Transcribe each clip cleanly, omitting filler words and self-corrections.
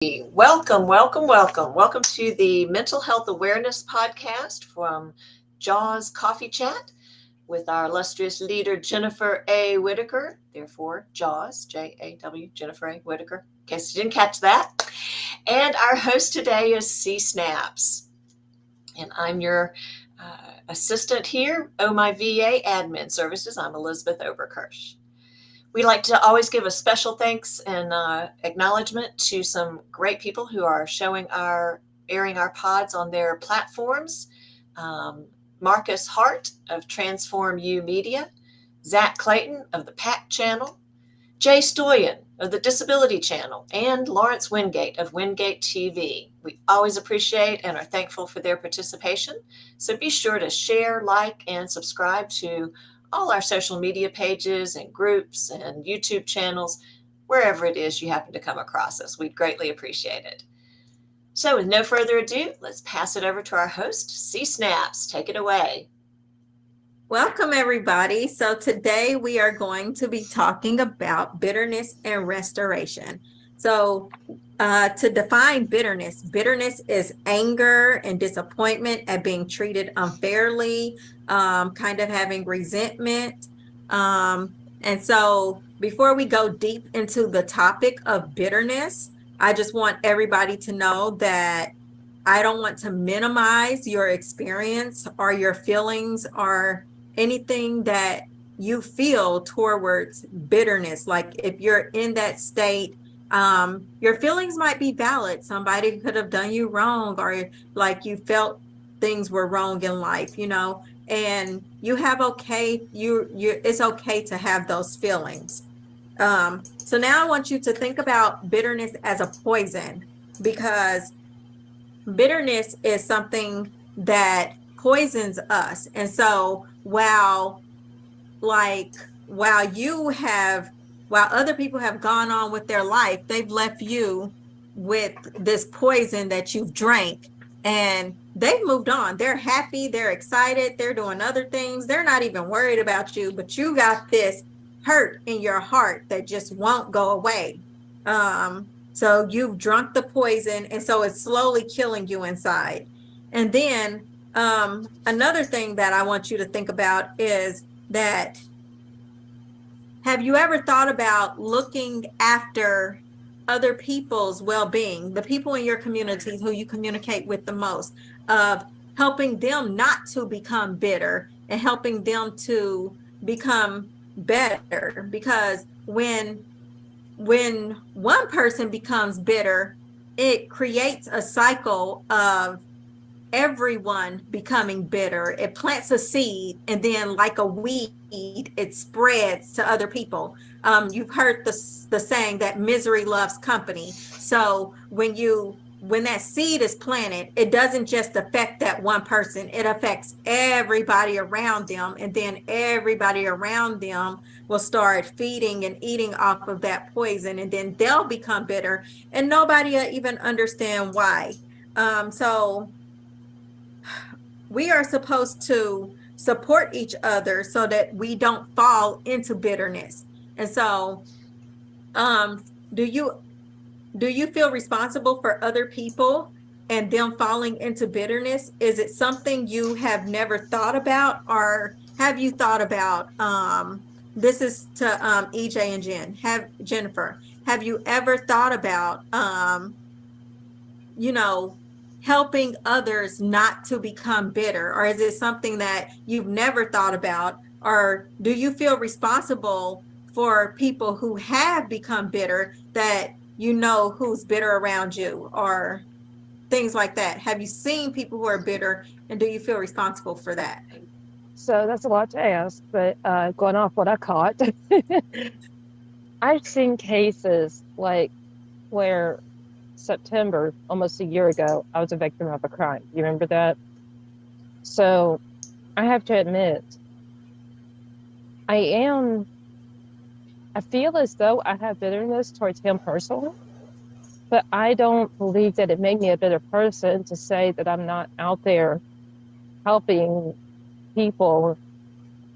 Welcome, welcome, welcome. Welcome to the Mental Health Awareness Podcast from Jaws Coffee Chat with our illustrious leader, Jennifer A. Whitaker. Therefore, Jaws, J-A-W, Jennifer A. Whitaker, in case you didn't catch that. And our host today is C Snaps. And I'm your assistant here, my VA Admin Services. I'm Elizabeth Oberkirsch. We like to always give a special thanks and acknowledgement to some great people who are airing our pods on their platforms. Marcus Hart of Transform You Media, Zach Clayton of the PAC Channel, Jay Stoyan of the Disability Channel, and Lawrence Wingate of Wingate TV. We always appreciate and are thankful for their participation. So be sure to share, like, and subscribe to all our social media pages and groups and YouTube channels, wherever it is you happen to come across us. We'd greatly appreciate it. So with no further ado, let's pass it over to our host, C Snaps. Take it away. Welcome, everybody. So today we are going to be talking about bitterness and restoration. So to define bitterness, bitterness is anger and disappointment at being treated unfairly, kind of having resentment. And so before we go deep into the topic of bitterness, I just want everybody to know that I don't want to minimize your experience or your feelings or anything that you feel towards bitterness. Like if you're in that state, your feelings might be valid. Somebody could have done you wrong, or like you felt things were wrong in life, and you have it's okay to have those feelings. So now I want you to think about bitterness as a poison, because bitterness is something that poisons us. And so while other people have gone on with their life, they've left you with this poison that you've drank, and they've moved on. They're happy, they're excited, they're doing other things. They're not even worried about you, but you got this hurt in your heart that just won't go away. So you've drunk the poison, and so it's slowly killing you inside. And then another thing that I want you to think about is that, have you ever thought about looking after other people's well-being, the people in your communities who you communicate with the most, of helping them not to become bitter and helping them to become better? Because when one person becomes bitter, it creates a cycle of everyone becoming bitter. It plants a seed, and then like a weed, it spreads to other people. You've heard the saying that misery loves company. So when that seed is planted, it doesn't just affect that one person, it affects everybody around them, and then everybody around them will start feeding and eating off of that poison, and then they'll become bitter, and nobody will even understand why. So we are supposed to support each other so that we don't fall into bitterness. And so, do you feel responsible for other people and them falling into bitterness? Is it something you have never thought about, or have you thought about, this is to EJ and Jennifer, have you ever thought about, helping others not to become bitter? Or is it something that you've never thought about? Or do you feel responsible for people who have become bitter, that who's bitter around you, or things like that? Have you seen people who are bitter, and do you feel responsible for that? So that's a lot to ask, but going off what I caught, I've seen cases like where September, almost a year ago, I was a victim of a crime. You remember that? So I have to admit, I feel as though I have bitterness towards him personally, but I don't believe that it made me a bitter person to say that I'm not out there helping people,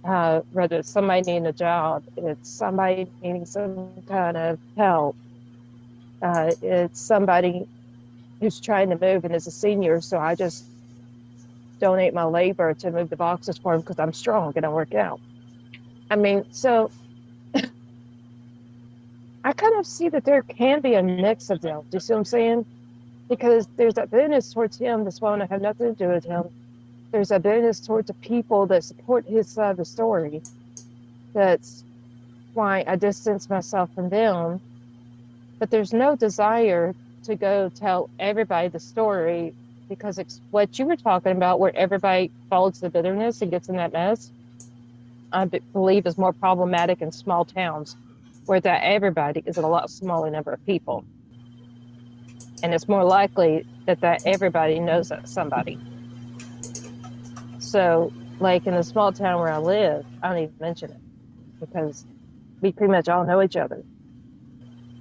whether it's somebody needing a job, it's somebody needing some kind of help. It's somebody who's trying to move and is a senior, so I just donate my labor to move the boxes for him because I'm strong and I work out. I mean, so I kind of see that there can be a mix of them. Do you see what I'm saying? Because there's that bitterness towards him that's wanting to have nothing to do with him. There's a bitterness towards the people that support his side of the story. That's why I distance myself from them. But there's no desire to go tell everybody the story because it's what you were talking about, where everybody follows the bitterness and gets in that mess. I believe is more problematic in small towns where that everybody is a lot smaller number of people. And it's more likely that everybody knows that somebody. So, like in the small town where I live, I don't even mention it because we pretty much all know each other.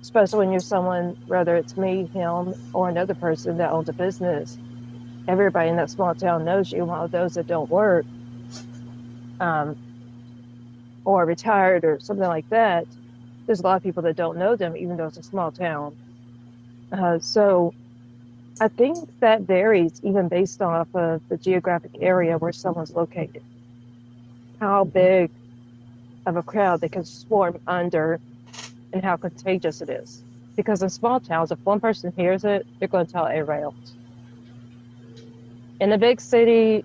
Especially when you're someone, whether it's me, him, or another person that owns a business, everybody in that small town knows you, while those that don't work or retired or something like that, there's a lot of people that don't know them, even though it's a small town. So I think that varies even based off of the geographic area where someone's located, how big of a crowd they can swarm under and how contagious it is. Because in small towns, if one person hears it, they're going to tell everybody else. In the big city,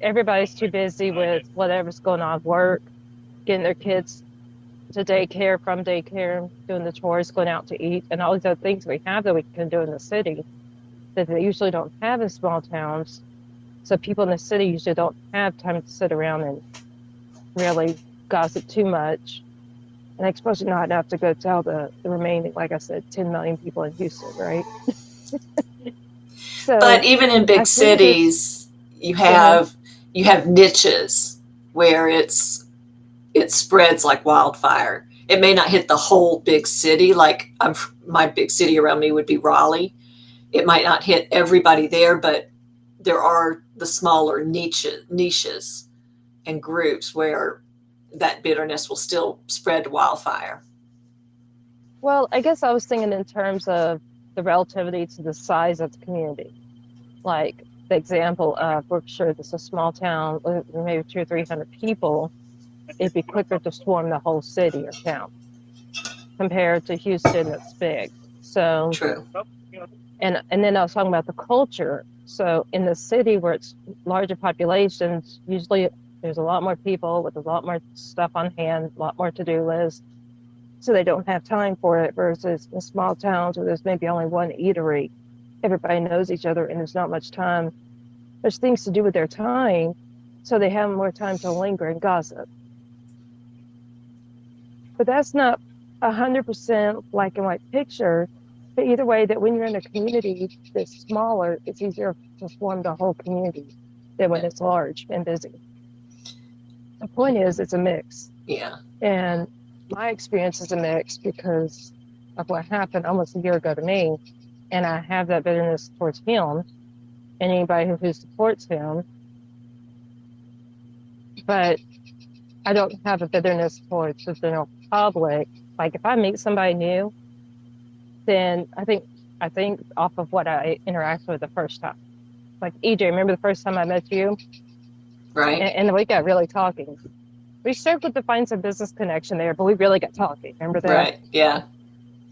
everybody's too busy with whatever's going on, work, getting their kids to daycare, from daycare, doing the chores, going out to eat, and all these other things we have that we can do in the city that they usually don't have in small towns. So people in the city usually don't have time to sit around and really gossip too much. And especially not enough to go tell the remaining, like I said, 10 million people in Houston, right? So But even in big I think there's, cities, you have niches where it spreads like wildfire. It may not hit the whole big city. Like my big city around me would be Raleigh. It might not hit everybody there, but there are the smaller niches and groups where that bitterness will still spread wildfire. well, I guess I was thinking in terms of the relativity to the size of the community. Like the example of, we're sure this is a small town, with maybe 200 or 300 people, it'd be quicker to swarm the whole city or town compared to Houston that's big. So, True. and then I was talking about the culture. So in the city where it's larger populations, usually there's a lot more people with a lot more stuff on hand, a lot more to-do lists. So they don't have time for it, versus in small towns where there's maybe only one eatery. Everybody knows each other and there's not much time. There's things to do with their time, so they have more time to linger and gossip. But that's not 100% black and white picture. But either way, that when you're in a community that's smaller, it's easier to form the whole community than when it's large and busy. The point is, it's a mix. Yeah. And my experience is a mix because of what happened almost a year ago to me. And I have that bitterness towards him and anybody who supports him. But I don't have a bitterness towards the general public. Like if I meet somebody new, then I think off of what I interacted with the first time. Like EJ, remember the first time I met you? Right. And we got really talking. We struggled to find some business connection there, but we really got talking. Remember that? Right. Yeah.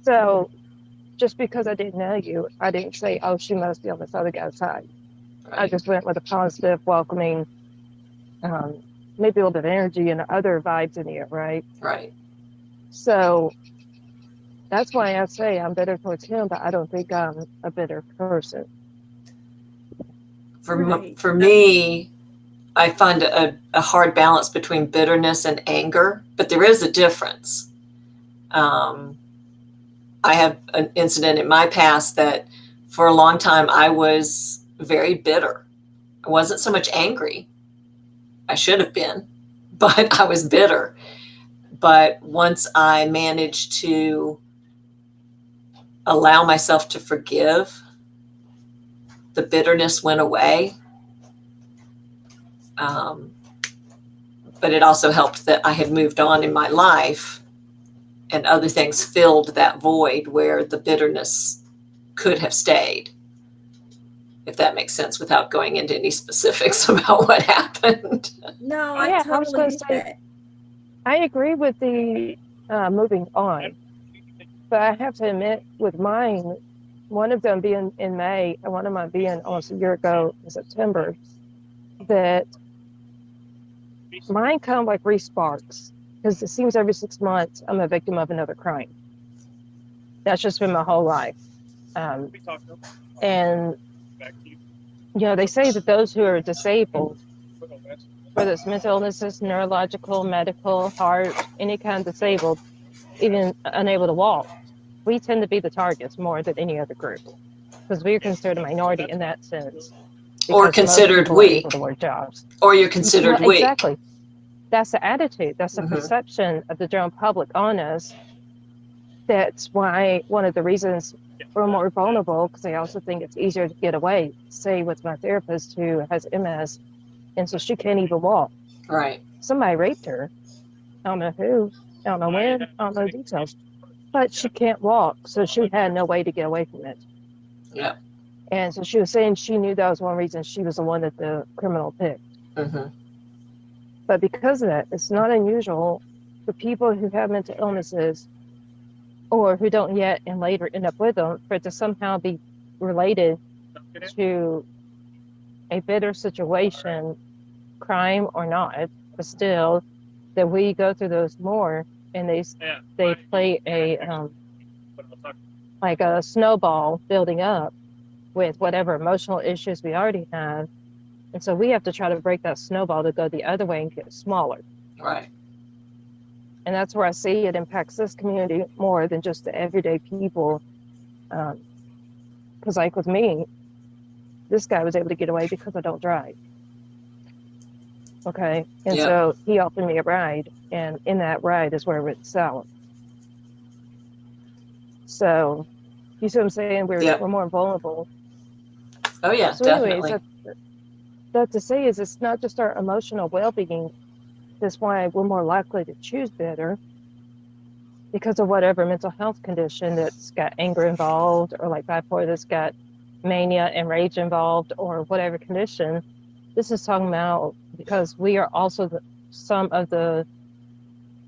So just because I didn't know you, I didn't say, oh, she must be on this other guy's side. Right. I just went with a positive, welcoming, maybe a little bit of energy and other vibes in the air, right? Right. So that's why I say I'm bitter towards him, but I don't think I'm a bitter person. For me, I find a hard balance between bitterness and anger, but there is a difference. I have an incident in my past that for a long time I was very bitter. I wasn't so much angry. I should have been, but I was bitter. But once I managed to allow myself to forgive, the bitterness went away. But it also helped that I had moved on in my life and other things filled that void where the bitterness could have stayed, if that makes sense, without going into any specifics about what happened. No, I Yeah, I was totally going to get say, that. I agree with the moving on, but I have to admit, with mine, one of them being in May and one of mine being almost a year ago in September, that mine kind of like re-sparks, because it seems every 6 months I'm a victim of another crime. That's just been my whole life. And, they say that those who are disabled, whether it's mental illnesses, neurological, medical, heart, any kind of disabled, even unable to walk, we tend to be the targets more than any other group, because we are considered a minority in that sense. Or Because most considered people are able weak. to work jobs. Or you're considered weak. Exactly. That's the attitude. That's the Mhm. perception of the general public on us. That's why one of the reasons we're more vulnerable, because I also think it's easier to get away. Say with my therapist who has MS, and so she can't even walk. Right. Somebody raped her. I don't know who. I don't know when. I don't know the details. But she can't walk, so she had no way to get away from it. Yeah. And so she was saying she knew that was one reason she was the one that the criminal picked. Mm-hmm. But because of that, it's not unusual for people who have mental illnesses or who don't yet and later end up with them for it to somehow be related to a bitter situation, crime or not, but still that we go through those more, and they play a like a snowball building up with whatever emotional issues we already have. And so we have to try to break that snowball to go the other way and get smaller. Right. And that's where I see it impacts this community more than just the everyday people. Because like with me, this guy was able to get away because I don't drive. Okay. And Yep. so he offered me a ride, and in that ride is where it went south. So you see what I'm saying? Yep. We're more vulnerable. Oh yeah, So anyways, definitely. that to say is it's not just our emotional well-being. That's why we're more likely to choose bitter, because of whatever mental health condition that's got anger involved, or like bipolar that's got mania and rage involved, or whatever condition. This is talking about because we are also some of the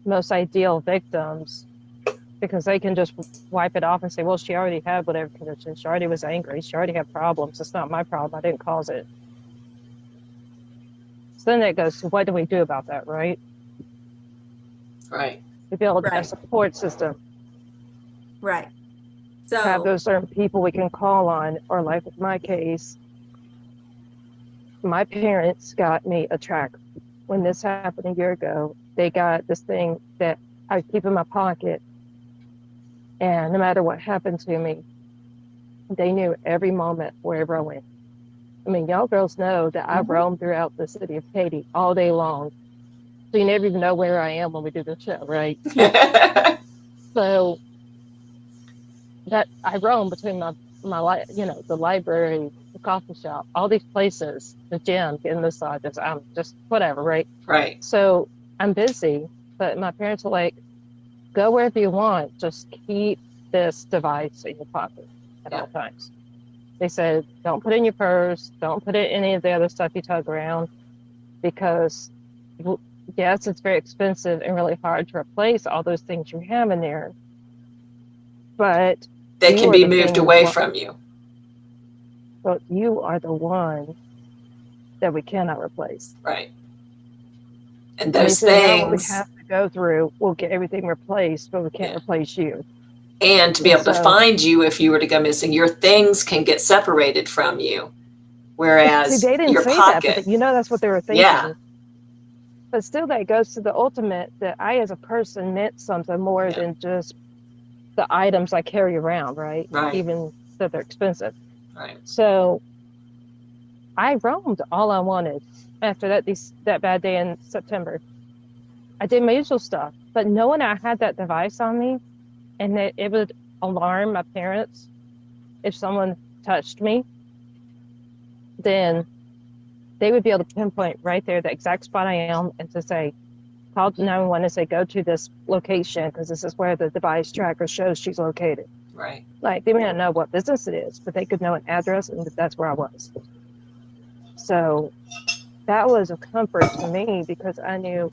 most ideal victims, because they can just wipe it off and say, well, she already had whatever condition. She already was angry. She already had problems. It's not my problem. I didn't cause it. So then that goes to, what do we do about that, right? Right. We build a Right. support system. Right. Have So, those certain people we can call on, or like with my case, my parents got me a track. When this happened a year ago, they got this thing that I keep in my pocket, and no matter what happened to me, they knew every moment wherever I went. I mean, y'all girls know that I roam throughout the city of Katy all day long, so you never even know where I am when we do the show, right? So that I roam between the library, the coffee shop, all these places, the gym, getting massages, I'm just whatever, right? Right. So I'm busy, but my parents are like, go wherever you want, just keep this device in your pocket at all times. They said, don't put it in your purse, don't put it in any of the other stuff you tug around, because yes, it's very expensive and really hard to replace all those things you have in there, but they you can are be the moved thing away from you. But you are the one that we cannot replace. Right. And And they those said, no matter what we things, have to go through, we'll get everything replaced, but we can't replace you. and to be able to find you if you were to go missing, your things can get separated from you. Whereas see, they didn't your say pocket, that, but that's what they were thinking. yeah, But still, that goes to the ultimate, that I as a person meant something more than just the items I carry around, right? Right. Even though they're expensive. Right. So I roamed all I wanted after that bad day in September. I did my usual stuff, but knowing I had that device on me, and that it would alarm my parents if someone touched me, then they would be able to pinpoint right there the exact spot I am, and to say, called 911 and say, go to this location because this is where the device tracker shows she's located. Right. Like, they may not know what business it is, but they could know an address and that's where I was. So that was a comfort to me because I knew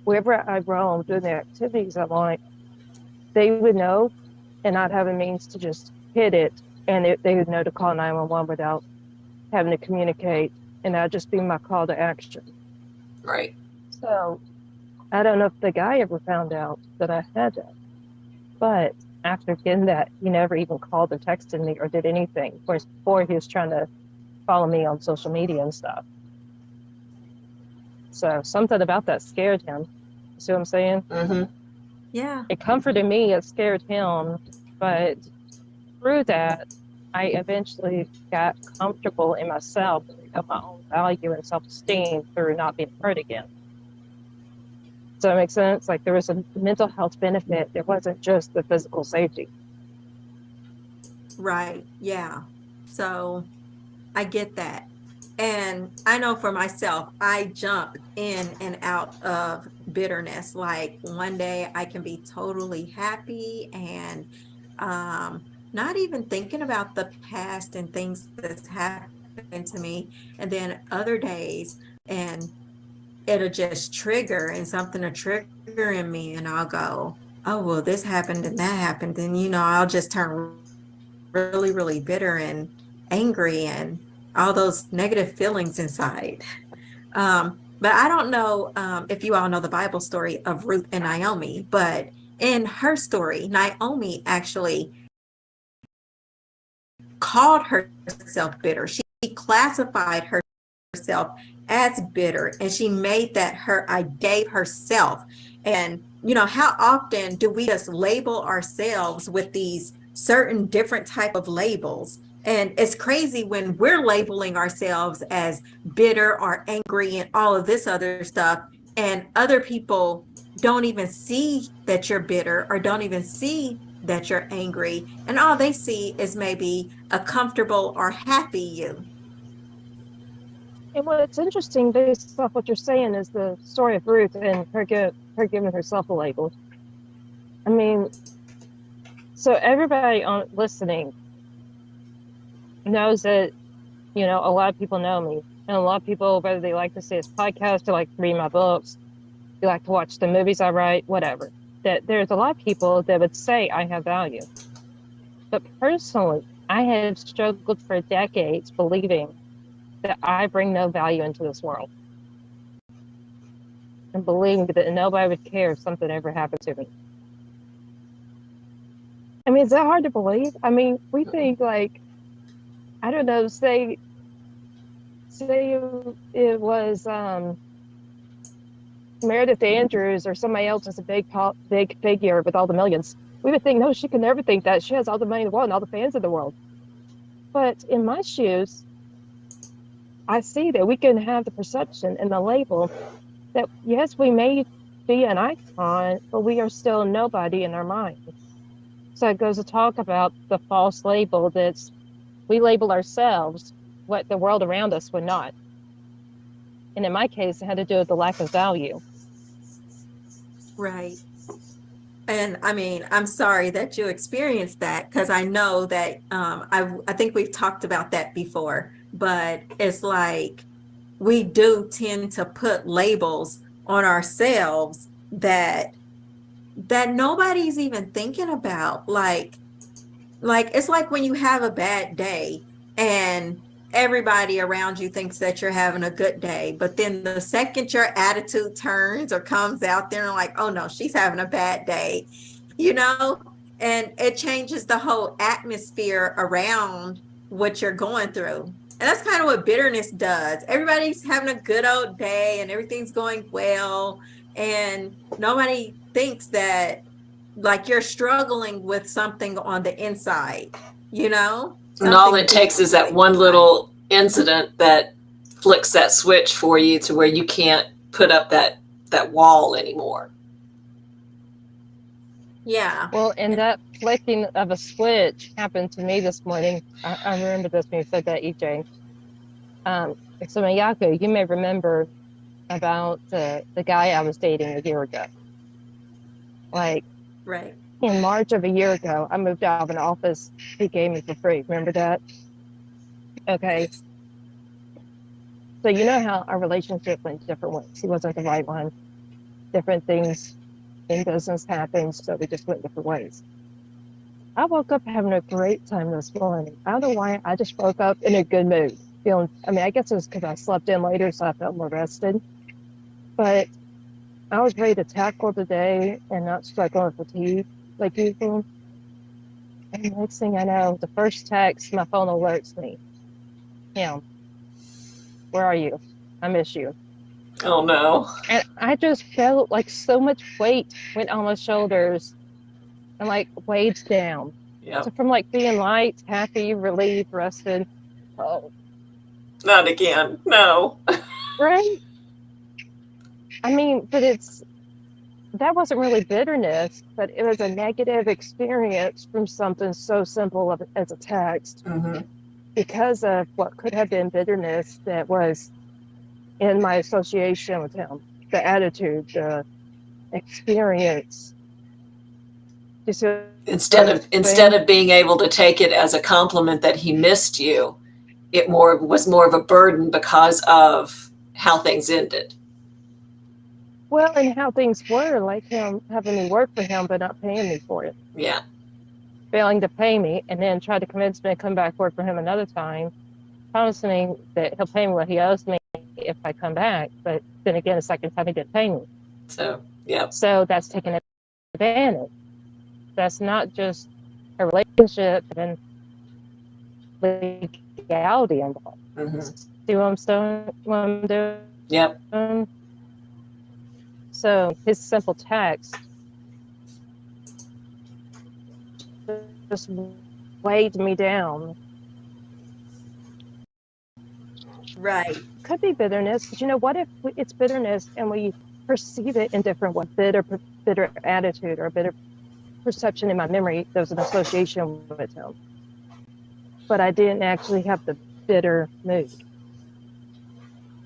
wherever I roamed doing the activities I like, they would know and not have a means to just hit it. And they would know to call 911 without having to communicate. And that'd just be my call to action. Right. So I don't know if the guy ever found out that I had that. But after getting that, he never even called or texted me or did anything. Whereas before he was trying to follow me on social media and stuff. So something about that scared him. See what I'm saying? Mm-hmm. Yeah. It comforted me, it scared him. But through that, I eventually got comfortable in myself of my own value and self-esteem through not being hurt again. Does that make sense? Like there was a mental health benefit. There wasn't just the physical safety. Right. Yeah. So I get that. And I know for myself, I jump in and out of bitterness. Like one day I can be totally happy and not even thinking about the past and things that's happened to me. And then other days, and it'll just trigger and something to trigger in me, and I'll go, oh, well, this happened and that happened. And, I'll just turn really, really bitter and angry and all those negative feelings inside. But I don't know if you all know the Bible story of Ruth and Naomi, but in her story, Naomi actually called herself bitter. She classified herself as bitter, and she made that her I gave herself. And how often do we just label ourselves with these certain different type of labels? And it's crazy when we're labeling ourselves as bitter or angry and all of this other stuff, and other people don't even see that you're bitter or don't even see that you're angry, and all they see is maybe a comfortable or happy you. And what's interesting based off what you're saying is the story of Ruth and her giving herself a label. I mean, so everybody listening knows that, a lot of people know me. And a lot of people, whether they like to see this podcast, they like to read my books, they like to watch the movies I write, whatever, that there's a lot of people that would say I have value. But personally, I have struggled for decades believing that I bring no value into this world. And believing that nobody would care if something ever happened to me. I mean, is that hard to believe? I mean, we think like, I don't know, say it was Meredith Andrews or somebody else is a big figure with all the millions. We would think, no, she can never think that. She has all the money in the world and all the fans in the world. But in my shoes, I see that we can have the perception and the label that, yes, we may be an icon, but we are still nobody in our mind. So it goes to talk about the false label that's we label ourselves what the world around us would not. And in my case, it had to do with the lack of value. Right. And I mean, I'm sorry that you experienced that, because I know that I think we've talked about that before, but it's like we do tend to put labels on ourselves that nobody's even thinking about. Like it's like when you have a bad day and everybody around you thinks that you're having a good day, but then the second your attitude turns or comes out there and like, oh no, she's having a bad day, and it changes the whole atmosphere around what you're going through. And that's kind of what bitterness does. Everybody's having a good old day and everything's going well, and nobody thinks that like you're struggling with something on the inside, And all it takes is that one little incident that flicks that switch for you to where you can't put up that wall anymore. Yeah. Well, and that flicking of a switch happened to me this morning. I remember this when you said that, EJ. So Miyako, you may remember about the guy I was dating a year ago. Like Right. in March of a year ago, I moved out of an office he gave me for free. Remember that? Okay. So you know how our relationship went different ways. He wasn't the right one. Different things in business happened, so we just went different ways. I woke up having a great time this morning. I don't know why. I just woke up in a good mood. Feeling, I mean, I guess it was because I slept in later, so I felt more rested. But I was ready to tackle the day and not struggle with fatigue like usual. And the next thing I know, the first text, my phone alerts me. Kim, where are you? I miss you. Oh no. And I just felt like so much weight went on my shoulders and like weighed down. Yep. So from like being light, happy, relieved, rested, oh, Not again. No. right? I mean, but that wasn't really bitterness, but it was a negative experience from something so simple as a text Mm-hmm. because of what could have been bitterness that was in my association with him, the attitude, the experience. You see what Instead I'm of saying? being able to take it as a compliment that he missed you, it was more of a burden because of how things ended. Well, and how things were, like him having me work for him but not paying me for it, Yeah. failing to pay me, and then try to convince me to come back work for him another time, promising that he'll pay me what he owes me if I come back. But then again, the second time he didn't pay me. So, yep. So that's taking advantage. That's not just a relationship and legality involved. Mm-hmm. See what I'm doing? Yep. So his simple text just weighed me down. Right. Could be bitterness, but you know, what if it's bitterness and we perceive it in different ways? Bitter attitude or a bitter perception in my memory. There was an association with him, but I didn't actually have the bitter mood.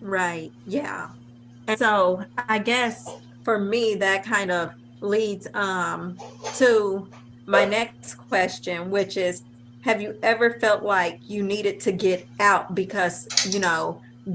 Right. Yeah. And so I guess for me, that kind of leads to my next question, which is, have you ever felt like you needed to get out because,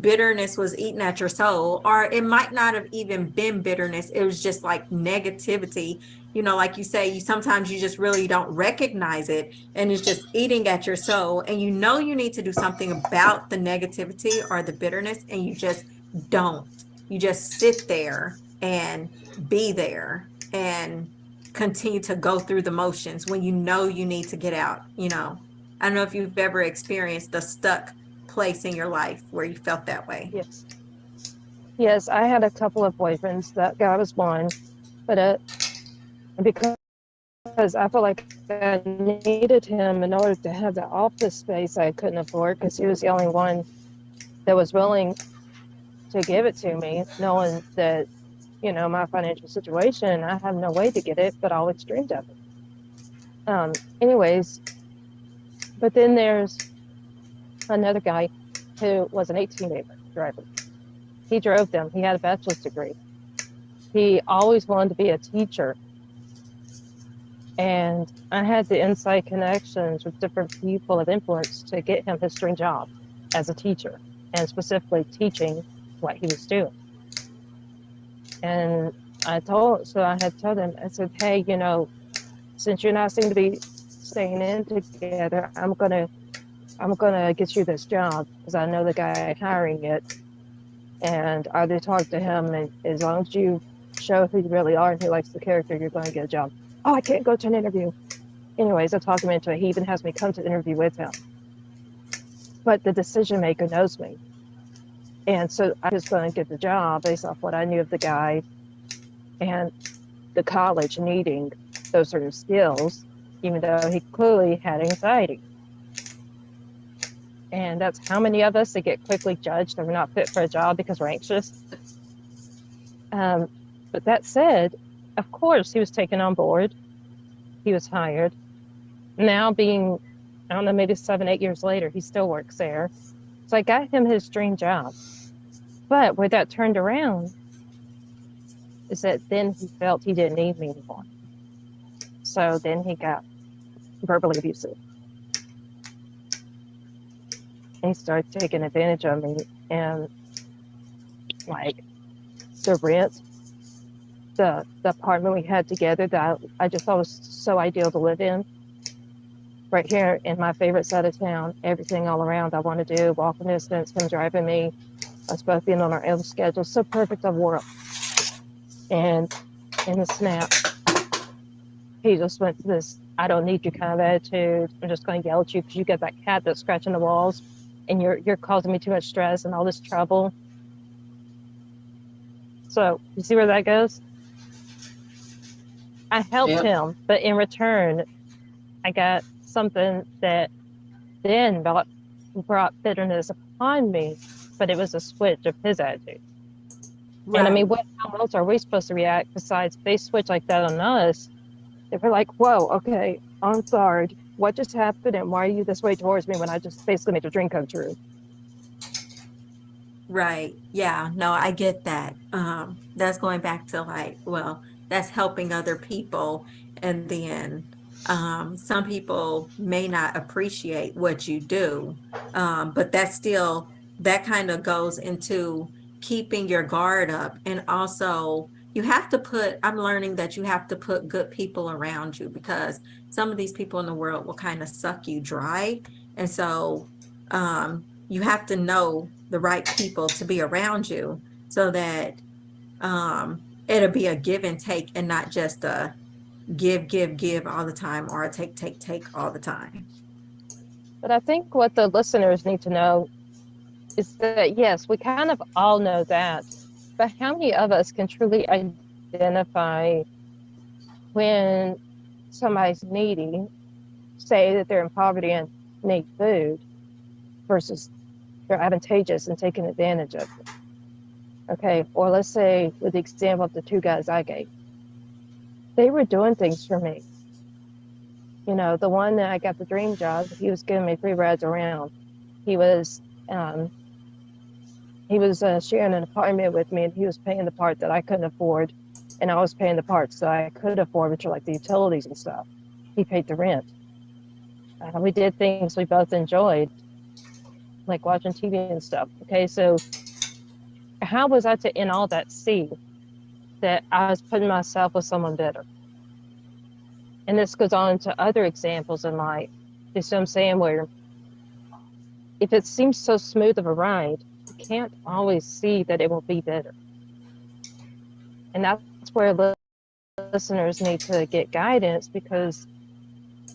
bitterness was eating at your soul, or it might not have even been bitterness. It was just like negativity. Like you say, sometimes you just really don't recognize it and it's just eating at your soul. And you need to do something about the negativity or the bitterness, and you just don't. You just sit there and be there and continue to go through the motions when you need to get out. I don't know if you've ever experienced the stuck place in your life where you felt that way. Yes, I had a couple of boyfriends. That guy was one, but because I felt like I needed him in order to have the office space I couldn't afford, because he was the only one that was willing to give it to me, knowing that, my financial situation, I have no way to get it, but I always dreamed of it. Anyways, but then there's another guy who was an 18-wheeler driver. He drove them. He had a bachelor's degree. He always wanted to be a teacher. And I had the inside connections with different people of influence to get him his dream job as a teacher, and specifically teaching what he was doing. And I had told him, I said, hey, since you're not seem to be staying in together, I'm gonna get you this job because I know the guy hiring it, and I did talk to him, and as long as you show who you really are and he likes the character, you're going to get a job. Oh, I can't go to an interview. Anyways, I talked him into it. He even has me come to the interview with him. But the decision maker knows me. And so I was going to get the job based off what I knew of the guy and the college needing those sort of skills, even though he clearly had anxiety. And that's how many of us that get quickly judged that we're not fit for a job because we're anxious. But that said, of course, he was taken on board. He was hired. Now being, I don't know, maybe 7, 8 years later, he still works there. So I got him his dream job. But where that turned around is that then he felt he didn't need me anymore. So then he got verbally abusive. And he started taking advantage of me, and like the rent, the apartment we had together that I just thought was so ideal to live in, right here in my favorite side of town, everything all around I want to do, walking distance, him driving me, us both being on our own schedule, so perfect of world. And in the snap, he just went to this, I don't need you kind of attitude. I'm just going to yell at you because you got that cat that's scratching the walls, and you're causing me too much stress and all this trouble. So you see where that goes? I helped him, but in return, I got something that then brought bitterness upon me, but it was a switch of his attitude. Right. And I mean, how else are we supposed to react besides they switch like that on us? If we're like, whoa, okay, on guard, what just happened and why are you this way towards me when I just basically made your dream come true? Right. Yeah, no, I get that. That's going back to like, well, that's helping other people. And then some people may not appreciate what you do. But that's still, that kind of goes into keeping your guard up. And also you have to put, I'm learning that you have to put good people around you, because some of these people in the world will kind of suck you dry. And so you have to know the right people to be around you so that it'll be a give and take and not just a give all the time, or a take all the time. But I think what the listeners need to know is that, yes, we kind of all know that, but how many of us can truly identify when somebody's needy, say that they're in poverty and need food, versus they're advantageous and taking advantage of it? Okay, or let's say with the example of the two guys I gave, they were doing things for me. You know, the one that I got the dream job, he was giving me free rides around. He was sharing an apartment with me, and he was paying the part that I couldn't afford, and I was paying the parts that I could afford, which are like the utilities and stuff. He paid the rent. We did things we both enjoyed, like watching TV and stuff. Okay, so how was I to in all that see that I was putting myself with someone better? And this goes on to other examples in life. You see what I'm saying? Where if it seems so smooth of a ride, you can't always see that it will be better. And that's where listeners need to get guidance, because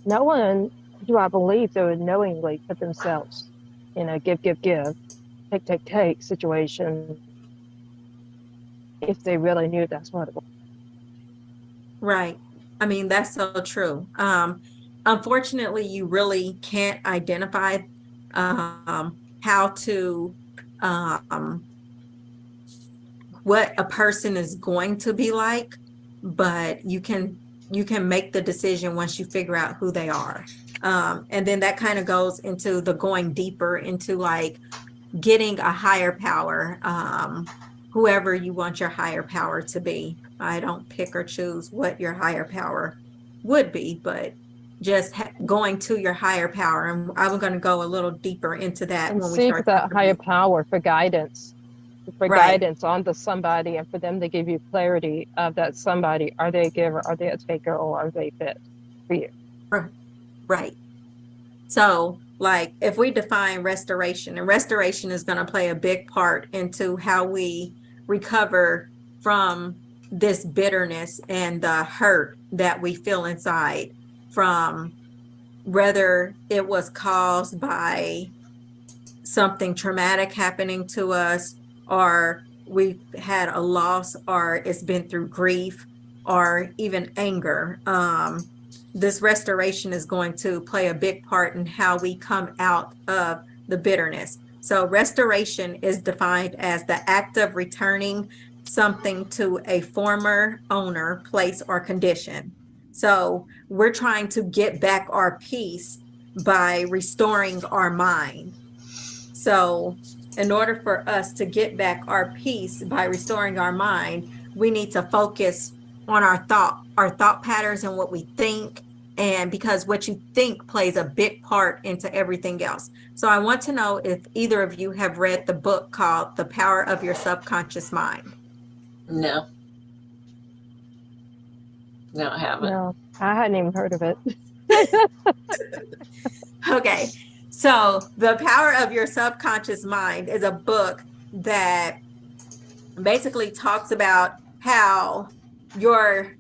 no one, do I believe, they would knowingly put themselves in a give, take situation if they really knew that's what it was. Right. I mean, that's so true. Unfortunately, you really can't identify how to what a person is going to be like, but you can make the decision once you figure out who they are. And then that kind of goes into the going deeper into like getting a higher power, whoever you want your higher power to be. I don't pick or choose what your higher power would be, but just going to your higher power. And I was going to go a little deeper into that and when we seek start that higher power for guidance, guidance onto somebody, and for them to give you clarity of that somebody. Are they a giver? Are they a taker? Or are they fit for you? Right. So like if we define restoration, and restoration is going to play a big part into how we recover from this bitterness and the hurt that we feel inside, from whether it was caused by something traumatic happening to us, or we've had a loss, or it's been through grief, or even anger. This restoration is going to play a big part in how we come out of the bitterness. So restoration is defined as the act of returning something to a former owner, place, or condition. So we're trying to get back our peace by restoring our mind. So in order for us to get back our peace by restoring our mind, we need to focus on our thought patterns and what we think. And because what you think plays a big part into everything else. So I want to know if either of you have read the book called The Power of Your Subconscious Mind. No. No, I haven't. No, I hadn't even heard of it. Okay. So The Power of Your Subconscious Mind is a book that basically talks about how your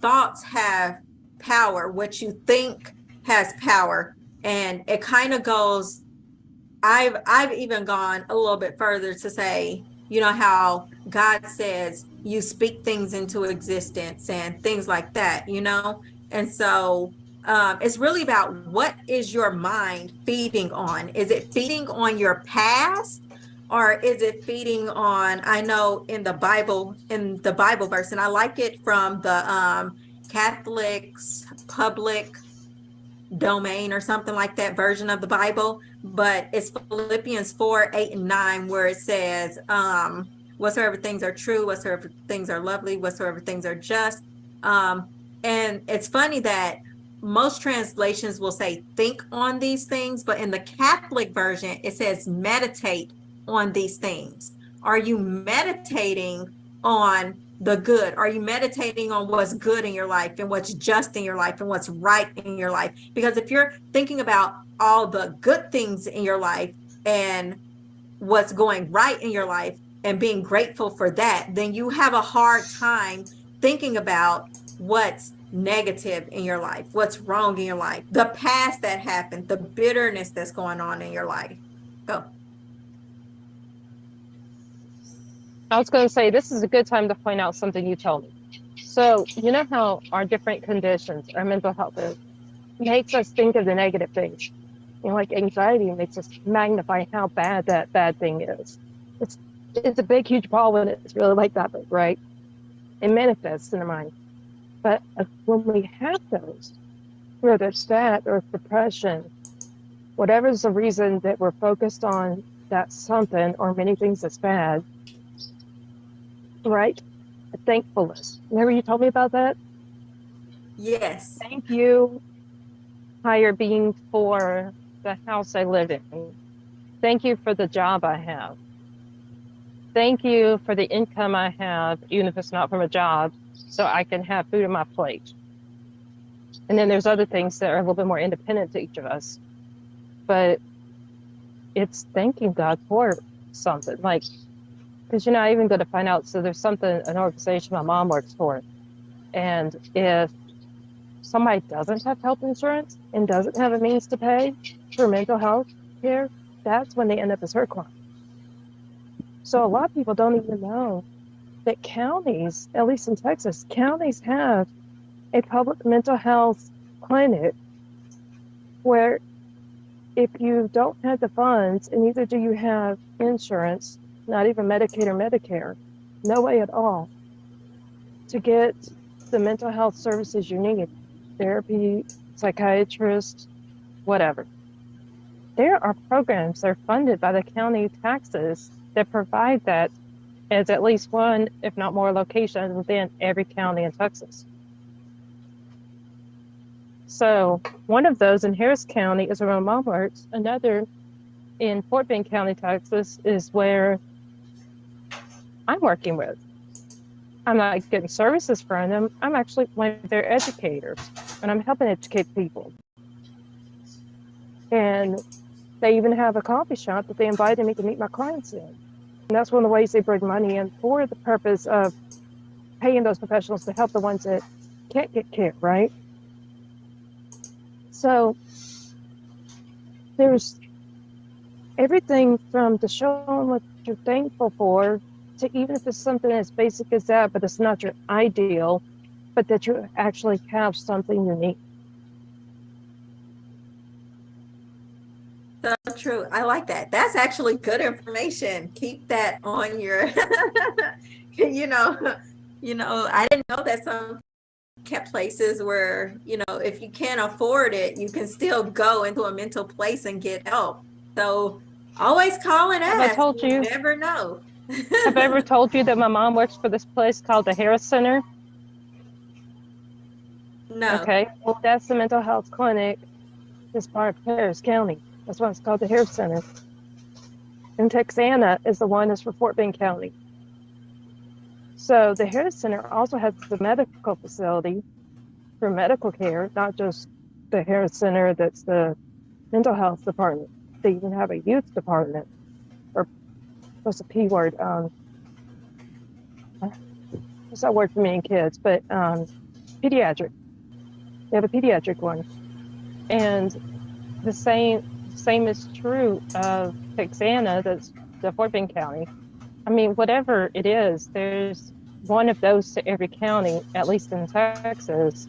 thoughts have power, what you think has power. And it kind of goes, I've even gone a little bit further to say, you know, how God says you speak things into existence and things like that, you know? And so it's really about, what is your mind feeding on? Is it feeding on your past? Or is it feeding on, I know in the Bible verse, and I like it from the Catholic's public domain or something like that version of the Bible, but it's Philippians 4:8 and 9, where it says, whatsoever things are true, whatsoever things are lovely, whatsoever things are just. And it's funny that most translations will say think on these things, but in the Catholic version, it says meditate on these things. Are you meditating on the good? Are you meditating on what's good in your life and what's just in your life and what's right in your life? Because if you're thinking about all the good things in your life and what's going right in your life and being grateful for that, then you have a hard time thinking about what's negative in your life, what's wrong in your life, the past that happened, the bitterness that's going on in your life. Go. I was going to say, this is a good time to point out something you told me. So, you know how our different conditions, our mental health makes us think of the negative things. You know, like anxiety makes us magnify how bad that bad thing is. It's a big, huge problem, and it's really like that, right? It manifests in the mind. But when we have those, whether it's that or depression, whatever's the reason that we're focused on that something or many things that's bad, right? Thankfulness. Remember you told me about that? Yes. Thank you, higher being, for the house I live in. Thank you for the job I have. Thank you for the income I have, even if it's not from a job, so I can have food on my plate. And then there's other things that are a little bit more independent to each of us. But it's thanking God for something. Like, because, you know, I even go to find out, so there's something, an organization my mom works for. And if somebody doesn't have health insurance and doesn't have a means to pay for mental health care, that's when they end up as her client. So a lot of people don't even know that counties, at least in Texas, counties have a public mental health clinic where if you don't have the funds, and neither do you have insurance, not even Medicaid or Medicare, no way at all, to get the mental health services you need, therapy, psychiatrist, whatever. There are programs that are funded by the county taxes that provide that as at least one, if not more, locations within every county in Texas. So one of those in Harris County is where my mom works. Another in Fort Bend County, Texas, is where I'm working with. I'm not getting services from them. I'm actually one of their educators, and I'm helping educate people. And they even have a coffee shop that they invited me to meet my clients in. And that's one of the ways they bring money in, for the purpose of paying those professionals to help the ones that can't get care, right? So there's everything from to show them what you're thankful for, to even if it's something as basic as that, but it's not your ideal, but that you actually have something unique. So true. I like that. That's actually good information. Keep that on your, you know, I didn't know that some kept places where, you know, if you can't afford it, you can still go into a mental place and get help. So Always call and Have I ask. told You you? never know. Have I ever told you that my mom works for this place called the Harris Center? No. Okay, well, that's the mental health clinic. This part of Harris County. That's why it's called the Harris Center. And Texana is the one that's for Fort Bend County. So the Harris Center also has the medical facility for medical care, not just the Harris Center that's the mental health department. They even have a youth department, or what's the P word? What's that word for me and kids? But pediatric. They have a pediatric one. And the same is true of Texana, that's the Fort Bend County. I mean, whatever it is, there's one of those to every county, at least in Texas.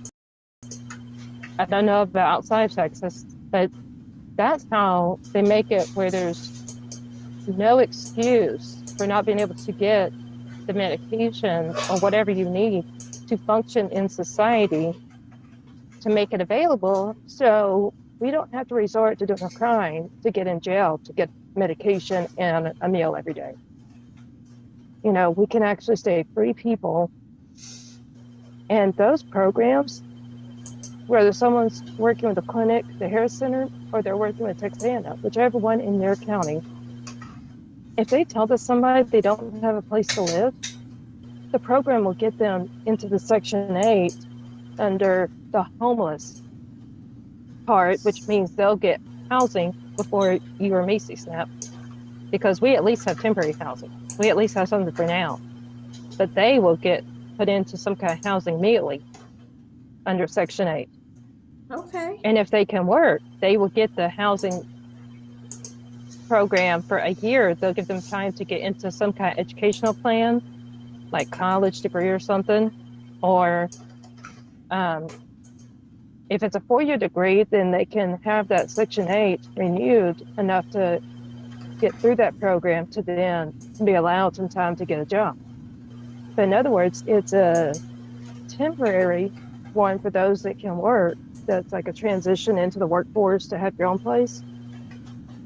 I don't know about outside of Texas, but that's how they make it where there's no excuse for not being able to get the medication or whatever you need to function in society, to make it available so we don't have to resort to doing a crime to get in jail to get medication and a meal every day. You know, we can actually stay free people. And those programs, whether someone's working with a clinic, the Harris Center, or they're working with Texana, whichever one in their county, if they tell this somebody they don't have a place to live, the program will get them into the Section 8 under the homeless part, which means they'll get housing before you or me see SNAP, because we at least have temporary housing. We at least have something for now. But they will get put into some kind of housing immediately under Section 8. Okay. And if they can work, they will get the housing program for a year. They'll give them time to get into some kind of educational plan, like college degree or something. Or if it's a 4-year degree, then they can have that Section 8 renewed enough to get through that program to then be allowed some time to get a job. But in other words, it's a temporary one for those that can work. That's like a transition into the workforce to have your own place.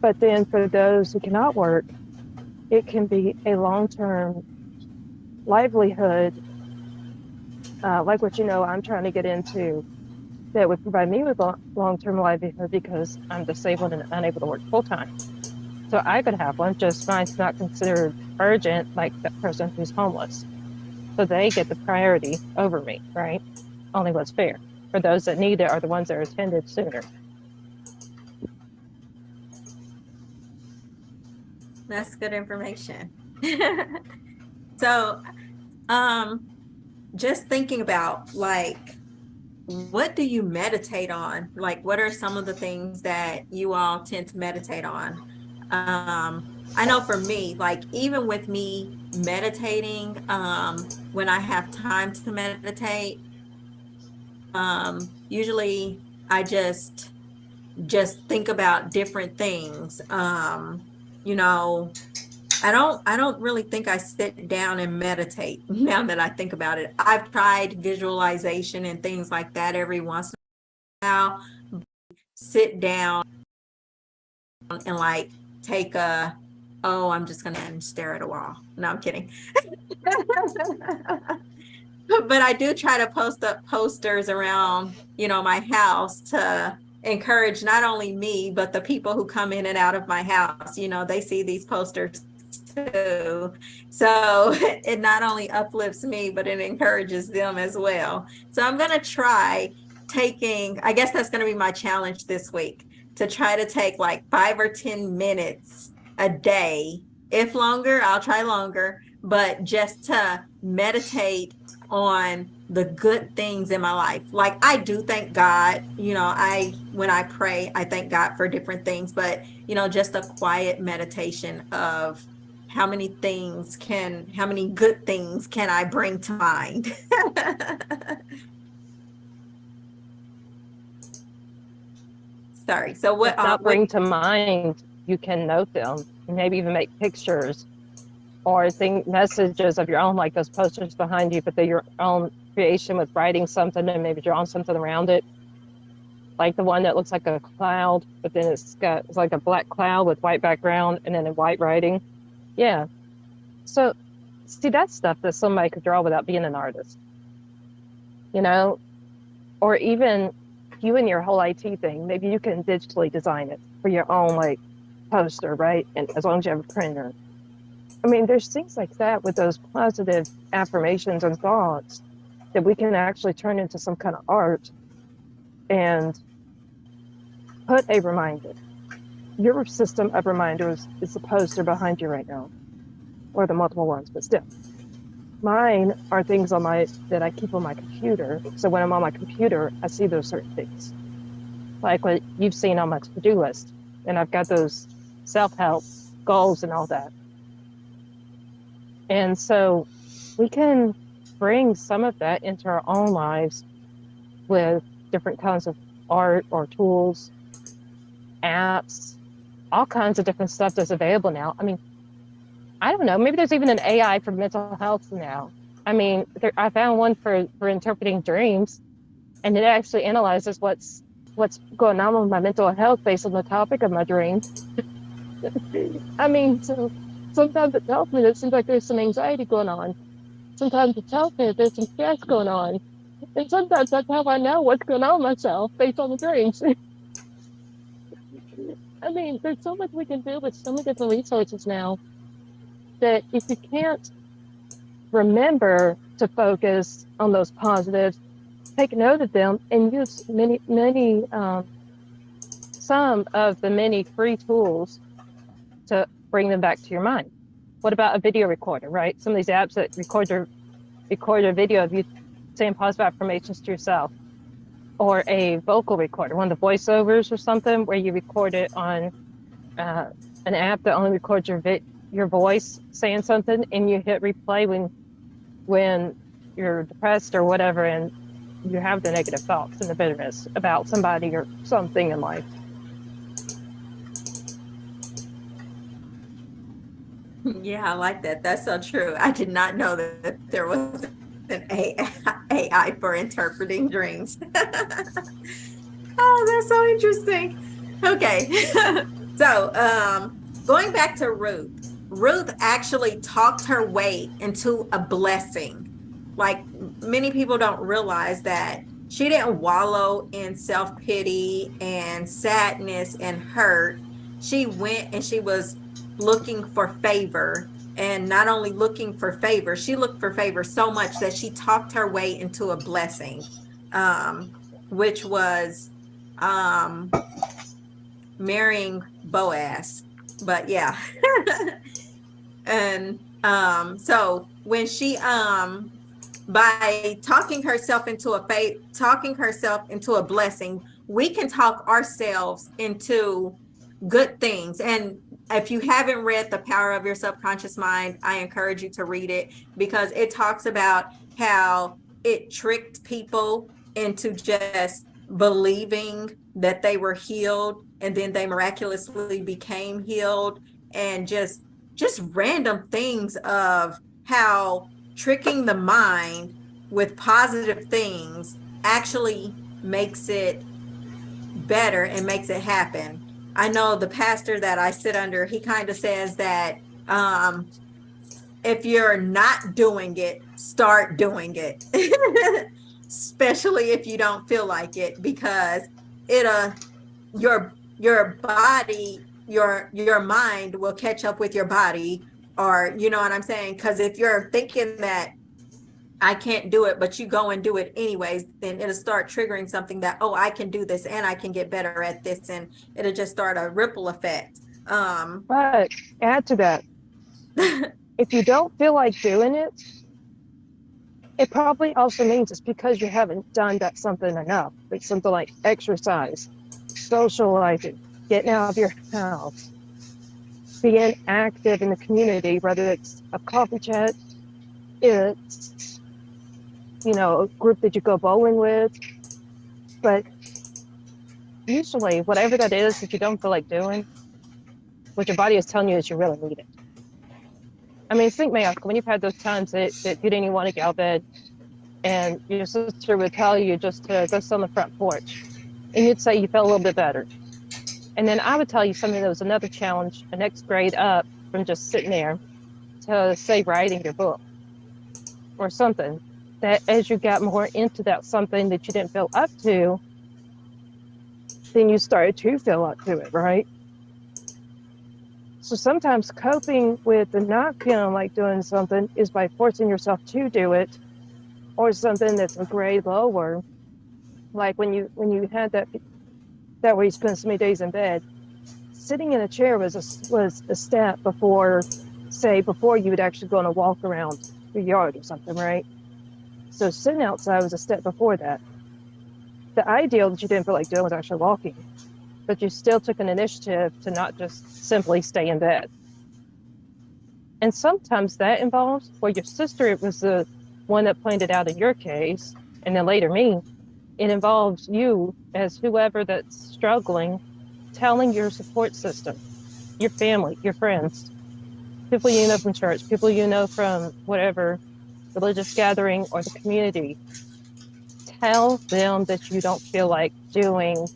But then for those who cannot work, it can be a long-term livelihood, like what I'm trying to get into, that would provide me with long-term livelihood because I'm disabled and unable to work full-time. So I could have one, just mine's not considered urgent like that person who's homeless. So they get the priority over me, right? Only what's fair. For those that need it are the ones that are attended sooner. That's good information. So, just thinking about, like, what do you meditate on? Like, what are some of the things that you all tend to meditate on? I know for me, like, even with me meditating, when I have time to meditate, usually I just think about different things. You know, I don't really think I sit down and meditate now that I think about it. I've tried visualization and things like that every once in a while. Sit down and like take I'm just gonna stare at a wall. No, I'm kidding. But I do try to post up posters around, my house to encourage not only me, but the people who come in and out of my house. They see these posters too. So it not only uplifts me, but it encourages them as well. So I'm going to try I guess that's going to be my challenge this week, to try to take like 5 or 10 minutes a day. If longer, I'll try longer, but just to meditate on the good things in my life. Like, I do thank God, when I pray, I thank God for different things, but just a quiet meditation of how many good things can I bring to mind? Sorry. So If not bring to mind, you can note them, maybe even make pictures or messages of your own, like those posters behind you, but they're your own creation with writing something and maybe drawing something around it. like the one that looks like a cloud, but then it's like a black cloud with white background and then a white writing. Yeah. So see, that's stuff that somebody could draw without being an artist, you know, or even you and your whole IT thing, maybe you can digitally design it for your own like poster, right? And as long as you have a printer. I mean, there's things like that with those positive affirmations and thoughts that we can actually turn into some kind of art and put a reminder. Your system of reminders is the poster behind you right now, or the multiple ones, but still. Mine are things that I keep on my computer. So when I'm on my computer, I see those certain things, like what you've seen on my to-do list, and I've got those self-help goals and all that. And so we can bring some of that into our own lives with different kinds of art or tools, apps, all kinds of different stuff that's available now. I mean, I don't know, maybe there's even an AI for mental health now. I mean, I found one for interpreting dreams, and it actually analyzes what's going on with my mental health based on the topic of my dreams. I mean, so sometimes it tells me that it seems like there's some anxiety going on. Sometimes it tells me that there's some stress going on. And sometimes that's how I know what's going on with myself based on the dreams. I mean, there's so much we can do with so many different resources now that if you can't remember to focus on those positives, take note of them and use some of the many free tools to bring them back to your mind. What about a video recorder, right? Some of these apps that record your video of you saying positive affirmations to yourself, or a vocal recorder, one of the voiceovers or something, where you record it on an app that only records your voice saying something, and you hit replay when you're depressed or whatever, and you have the negative thoughts and the bitterness about somebody or something in life. Yeah, I like that. That's so true. I did not know that there was an AI for interpreting dreams. Oh, that's so interesting. Okay. So, going back to Ruth actually talked her way into a blessing. Like, many people don't realize that she didn't wallow in self-pity and sadness and hurt. She went and she was looking for favor, and not only looking for favor, she looked for favor so much that she talked her way into a blessing, which was marrying Boaz. But yeah. And so when she by talking herself into a blessing, we can talk ourselves into good things. And if you haven't read The Power of Your Subconscious Mind, I encourage you to read it, because it talks about how it tricked people into just believing that they were healed, and then they miraculously became healed, and just random things of how tricking the mind with positive things actually makes it better and makes it happen. I know the pastor that I sit under, he kind of says that if you're not doing it, start doing it. Especially if you don't feel like it, because your body, your mind will catch up with your body, or you know what I'm saying? Because if you're thinking that I can't do it, but you go and do it anyways, then it'll start triggering something that, oh, I can do this and I can get better at this, and it'll just start a ripple effect. But add to that, if you don't feel like doing it, it probably also means it's because you haven't done that something enough. It's something like exercise, socializing, getting out of your house, being active in the community, whether it's a coffee chat, it's, a group that you go bowling with. But usually, whatever that is that you don't feel like doing, what your body is telling you is you really need it. I mean, think, Mayaka, when you've had those times that you didn't even want to get out of bed, and your sister would tell you just to go sit on the front porch and you'd say you felt a little bit better. And then I would tell you something that was another challenge, a next grade up from just sitting there, to say writing your book or something. That as you got more into that something that you didn't feel up to, then you started to feel up to it, right? So sometimes coping with the not feeling like doing something is by forcing yourself to do it, or something that's a grade lower. Like when you had that where you spent so many days in bed, sitting in a chair was a step before, say, before you would actually go on a walk around your yard or something, right? So sitting outside was a step before that. The ideal that you didn't feel like doing was actually walking, but you still took an initiative to not just simply stay in bed. And sometimes that involves, well, your sister was the one that planned it out in your case, and then later me. It involves you as whoever that's struggling, telling your support system, your family, your friends, people you know from church, people you know from whatever religious gathering or the community. Tell them that you don't feel like doing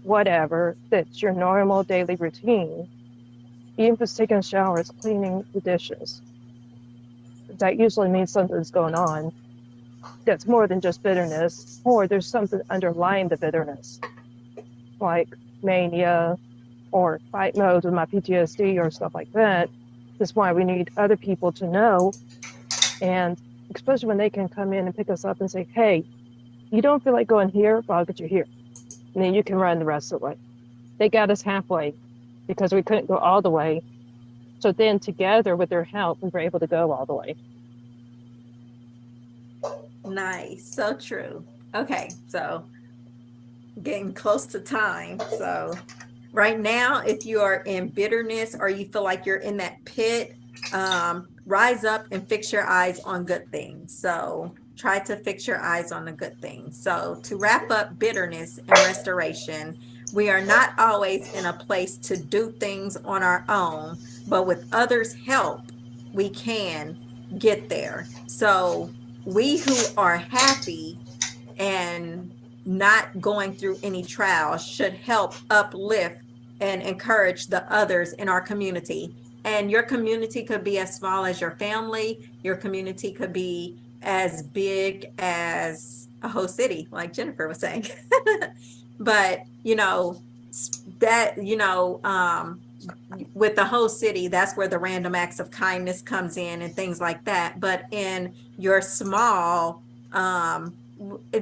whatever, that's your normal daily routine. Even if it's taking showers, cleaning the dishes. That usually means something's going on that's more than just bitterness, or there's something underlying the bitterness, like mania or fight mode with my PTSD or stuff like that. That's why we need other people to know, and especially when they can come in and pick us up and say, hey, you don't feel like going here, but I'll get you here. And then you can run the rest of the way. They got us halfway because we couldn't go all the way. So then together with their help, we were able to go all the way. Nice. So true. Okay. So getting close to time. So right now, if you are in bitterness or you feel like you're in that pit, rise up and fix your eyes on good things. So try to fix your eyes on the good things. So to wrap up bitterness and restoration, we are not always in a place to do things on our own, but with others' help, we can get there. So we who are happy and not going through any trials should help uplift and encourage the others in our community. And your community could be as small as your family. Your community could be as big as a whole city, like Jennifer was saying. But, with the whole city, that's where the random acts of kindness comes in and things like that. But in your small,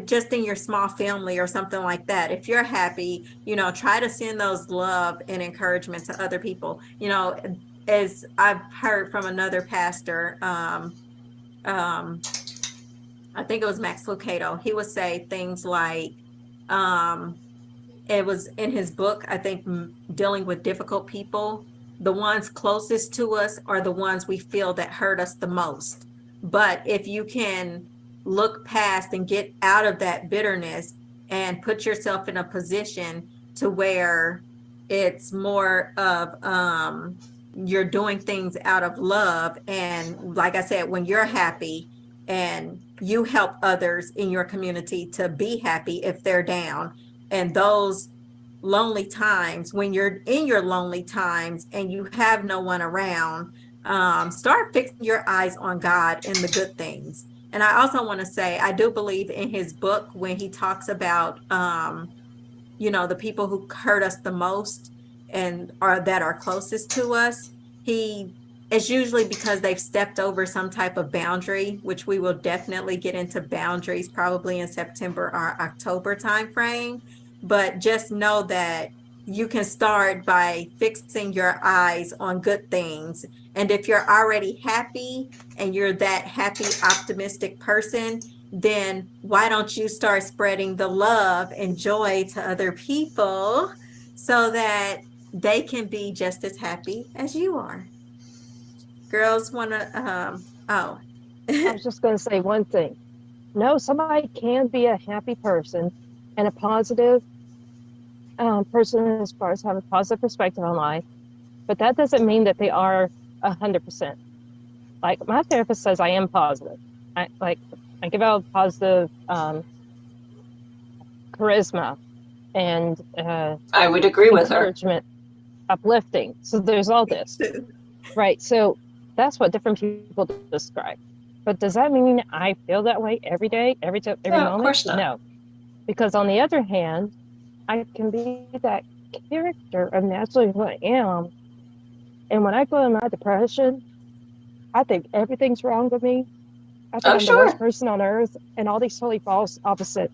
just in your small family or something like that, if you're happy, try to send those love and encouragement to other people. As I've heard from another pastor, I think it was Max Lucado, he would say things like, it was in his book, I think, Dealing with Difficult People, the ones closest to us are the ones we feel that hurt us the most. But if you can look past and get out of that bitterness and put yourself in a position to where it's more of you're doing things out of love. And like I said, when you're happy and you help others in your community to be happy if they're down, and those lonely times, when you're in your lonely times and you have no one around, start fixing your eyes on God and the good things. And I also want to say, I do believe in his book when he talks about, the people who hurt us the most and that are closest to us, it's usually because they've stepped over some type of boundary, which we will definitely get into boundaries probably in September or October timeframe. But just know that you can start by fixing your eyes on good things. And if you're already happy and you're that happy, optimistic person, then why don't you start spreading the love and joy to other people so that they can be just as happy as you are? Girls want to, I was just going to say one thing. No, somebody can be a happy person and a positive person as far as have a positive perspective on life, but that doesn't mean that they are 100%. Like my therapist says, I am positive. I give out positive charisma, and I would agree with her. encouragement, uplifting. So there's all this, right? So that's what different people describe. But does that mean I feel that way every day, every No, of moment? course not. No, because on the other hand, I can be that character of naturally who I am. And when I go in my depression, I think everything's wrong with me. I think Oh, I'm the worst sure. person on earth, and all these totally false opposite.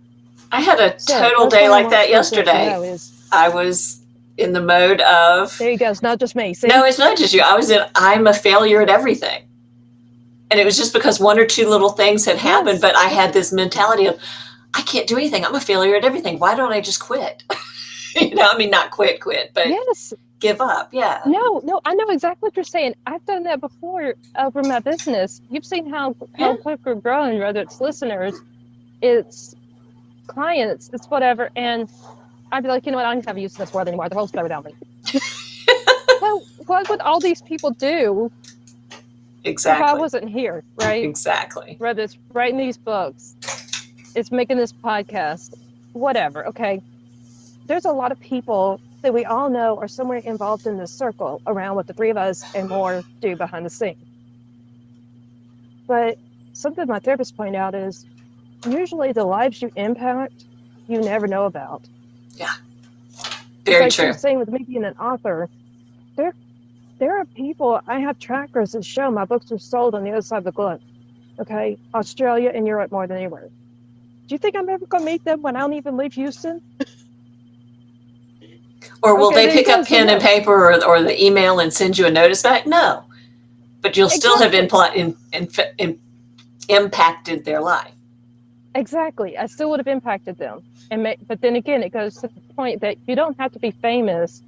I had a So total that's day what I like want that people to yesterday. know is, I was in the mode of, there you go. It's not just me. See? no, it's not just you. I was in, I'm a failure at everything. And it was just because one or two little things had happened, Yes. but I had this mentality of, I can't do anything. I'm a failure at everything. Why don't I just quit? I mean, not quit, but Yes. give up. Yeah. No, I know exactly what you're saying. I've done that before over my business. You've seen how quick we're growing, whether it's listeners, it's clients, it's whatever. And I'd be like, you know what? I don't have use for this world anymore. The world's better without me. Well, what would all these people do if I wasn't here, right? Exactly. Whether it's writing these books, it's making this podcast, whatever. Okay. There's a lot of people that we all know are somewhere involved in this circle around what the three of us and more do behind the scenes. But something my therapist pointed out is usually the lives you impact, you never know about. Yeah. Very like true. She was saying with me being an author, there are people, I have trackers that show my books are sold on the other side of the globe. Okay. Australia and Europe more than anywhere. Do you think I'm ever going to meet them when I don't even leave Houston? Or will they pick up pen and paper or the email and send you a notice back? No. But you'll still have impacted their life. Exactly. I still would have impacted them. But then again, it goes to the point that you don't have to be famous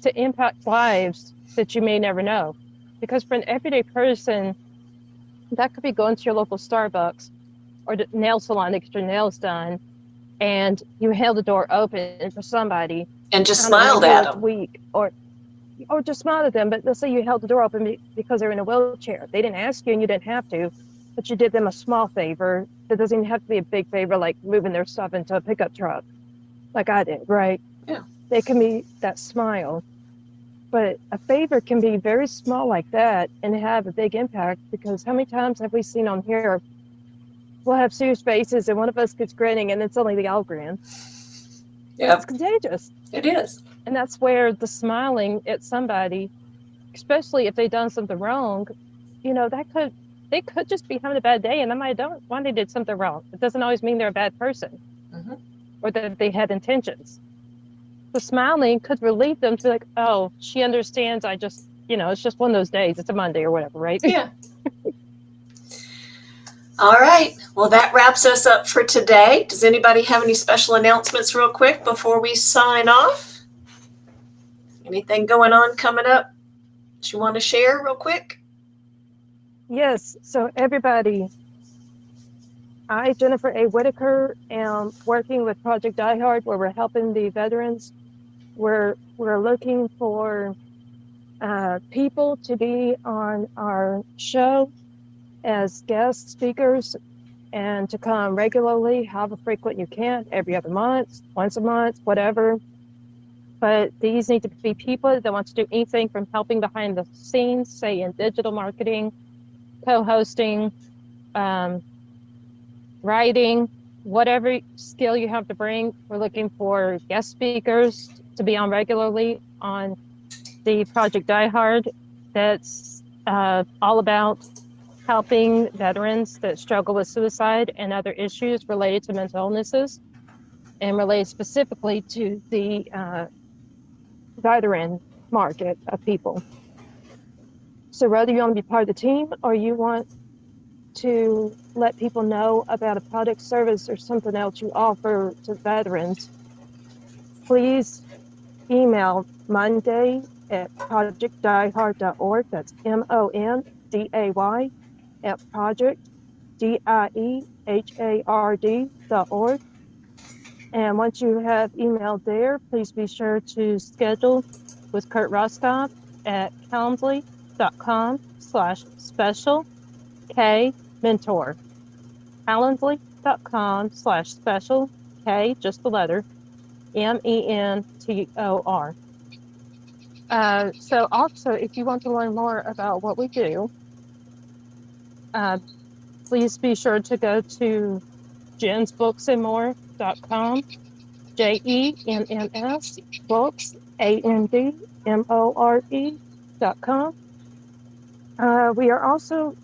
to impact lives that you may never know. Because for an everyday person, that could be going to your local Starbucks or the nail salon to get your nails done, and you held the door open for somebody and just smiled at them. Week, or just smiled at them. But let's say you held the door open because they're in a wheelchair. They didn't ask you and you didn't have to, but you did them a small favor. That doesn't even have to be a big favor, like moving their stuff into a pickup truck, like I did, right? Yeah. They can be that smile. But a favor can be very small like that and have a big impact, because how many times have we seen on here, we'll have serious faces and one of us gets grinning and it's only the all grin. Yeah. It's contagious. It is. And that's where the smiling at somebody, especially if they've done something wrong, they could just be having a bad day and they might have done why they did something wrong. It doesn't always mean they're a bad person or that they had intentions. The smiling could relieve them to be like, oh, she understands. I just, it's just one of those days. It's a Monday or whatever, right? Yeah. All right. Well, that wraps us up for today. Does anybody have any special announcements real quick before we sign off? Anything going on coming up that you want to share real quick? Yes. So everybody, I, Jennifer A. Whitaker, am working with Project Die Hard, where we're helping the veterans. We're looking for people to be on our show as guest speakers and to come regularly, however frequent you can, every other month, once a month, whatever. But these need to be people that want to do anything from helping behind the scenes, say in digital marketing, co-hosting, writing, whatever skill you have to bring. We're looking for guest speakers to be on regularly on the Project Die Hard. That's all about helping veterans that struggle with suicide and other issues related to mental illnesses, and related specifically to the veteran market of people. So whether you want to be part of the team or you want to let people know about a product, service, or something else you offer to veterans, please email Monday at projectdiehard.org. That's MONDAY at projectdiehard.org. And once you have emailed there, please be sure to schedule with Kurt Rostov at calendly.com/special K mentor. calendly.com/special K, just the letter, mentor. So also, if you want to learn more about what we do, please be sure to go to jensbooksandmore.com, JENNS books, ANDMORE.com. We are also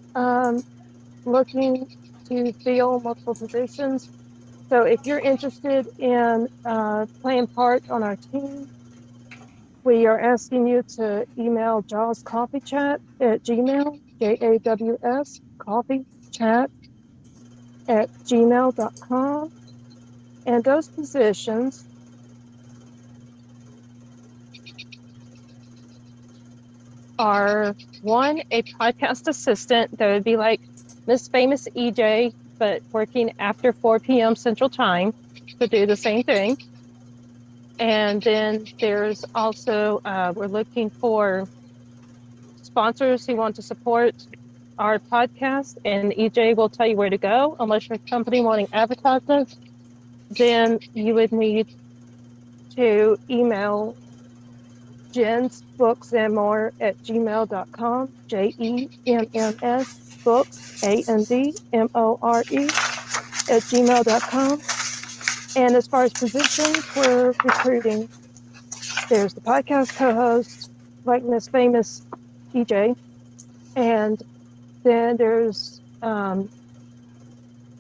looking to fill multiple positions. So if you're interested in playing part on our team, we are asking you to email Jaws Coffee Chat at Gmail, JAWS Coffee Chat at gmail.com. And those positions are one, a podcast assistant that would be like Miss Famous EJ, but working after 4 p.m. Central Time to do the same thing. And then there's also, we're looking for sponsors who want to support our podcast, and EJ will tell you where to go. Unless you're a company wanting advertisements, then you would need to email jensbooksandmore at gmail.com, JENNS books, ANDMORE at gmail.com. And as far as positions, we're recruiting. There's the podcast co-host, like Miss Famous EJ, and then there's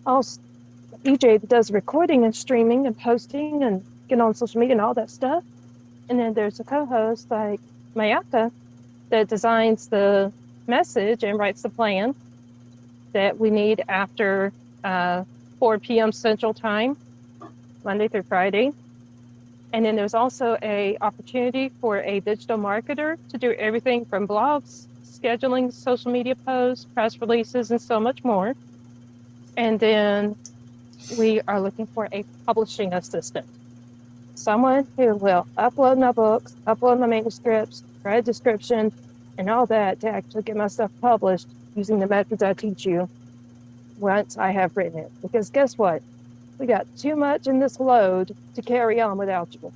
also EJ that does recording and streaming and posting and getting on social media and all that stuff. And then there's a co-host like Mayaka that designs the message and writes the plan that we need after 4 p.m. Central Time, Monday through Friday. And then there's also a opportunity for a digital marketer to do everything from blogs, scheduling, social media posts, press releases, and so much more. And then we are looking for a publishing assistant, someone who will upload my books, upload my manuscripts, write a description, and all that to actually get my stuff published using the methods I teach you once I have written it. Because guess what? We got too much in this load to carry on without you.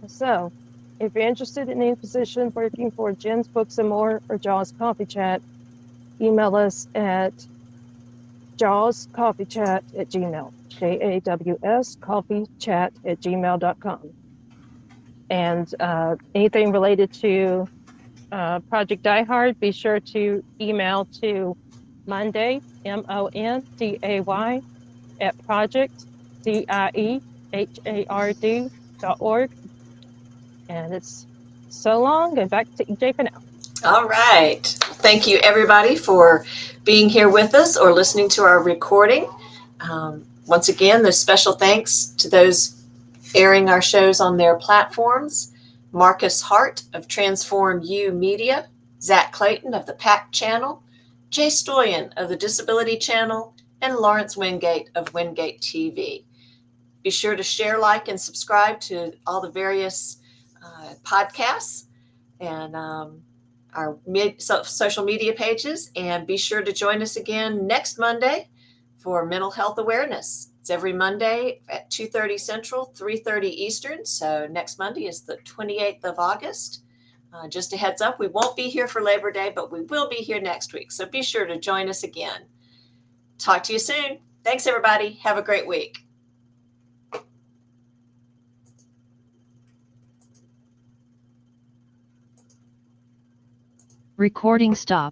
So if you're interested in any position working for Jen's Books and More or Jaws Coffee Chat, email us at jawscoffeechat at gmail, JAWS coffeechat at gmail.com. And anything related to Project Die Hard, be sure to email to Monday, MONDAY, at projectdiehard.org. And it's so long, and back to EJ for now. All right. Thank you, everybody, for being here with us or listening to our recording. Once again, there's special thanks to those airing our shows on their platforms: Marcus Hart of Transform U Media, Zach Clayton of the PAC Channel, Jay Stoyan of the Disability Channel, and Lawrence Wingate of Wingate TV. Be sure to share, like, and subscribe to all the various podcasts and our social media pages. And be sure to join us again next Monday for Mental Health Awareness. It's every Monday at 2:30 Central, 3:30 Eastern. So next Monday is the 28th of August. Just a heads up, we won't be here for Labor Day, but we will be here next week. So be sure to join us again. Talk to you soon. Thanks, everybody. Have a great week. Recording stopped.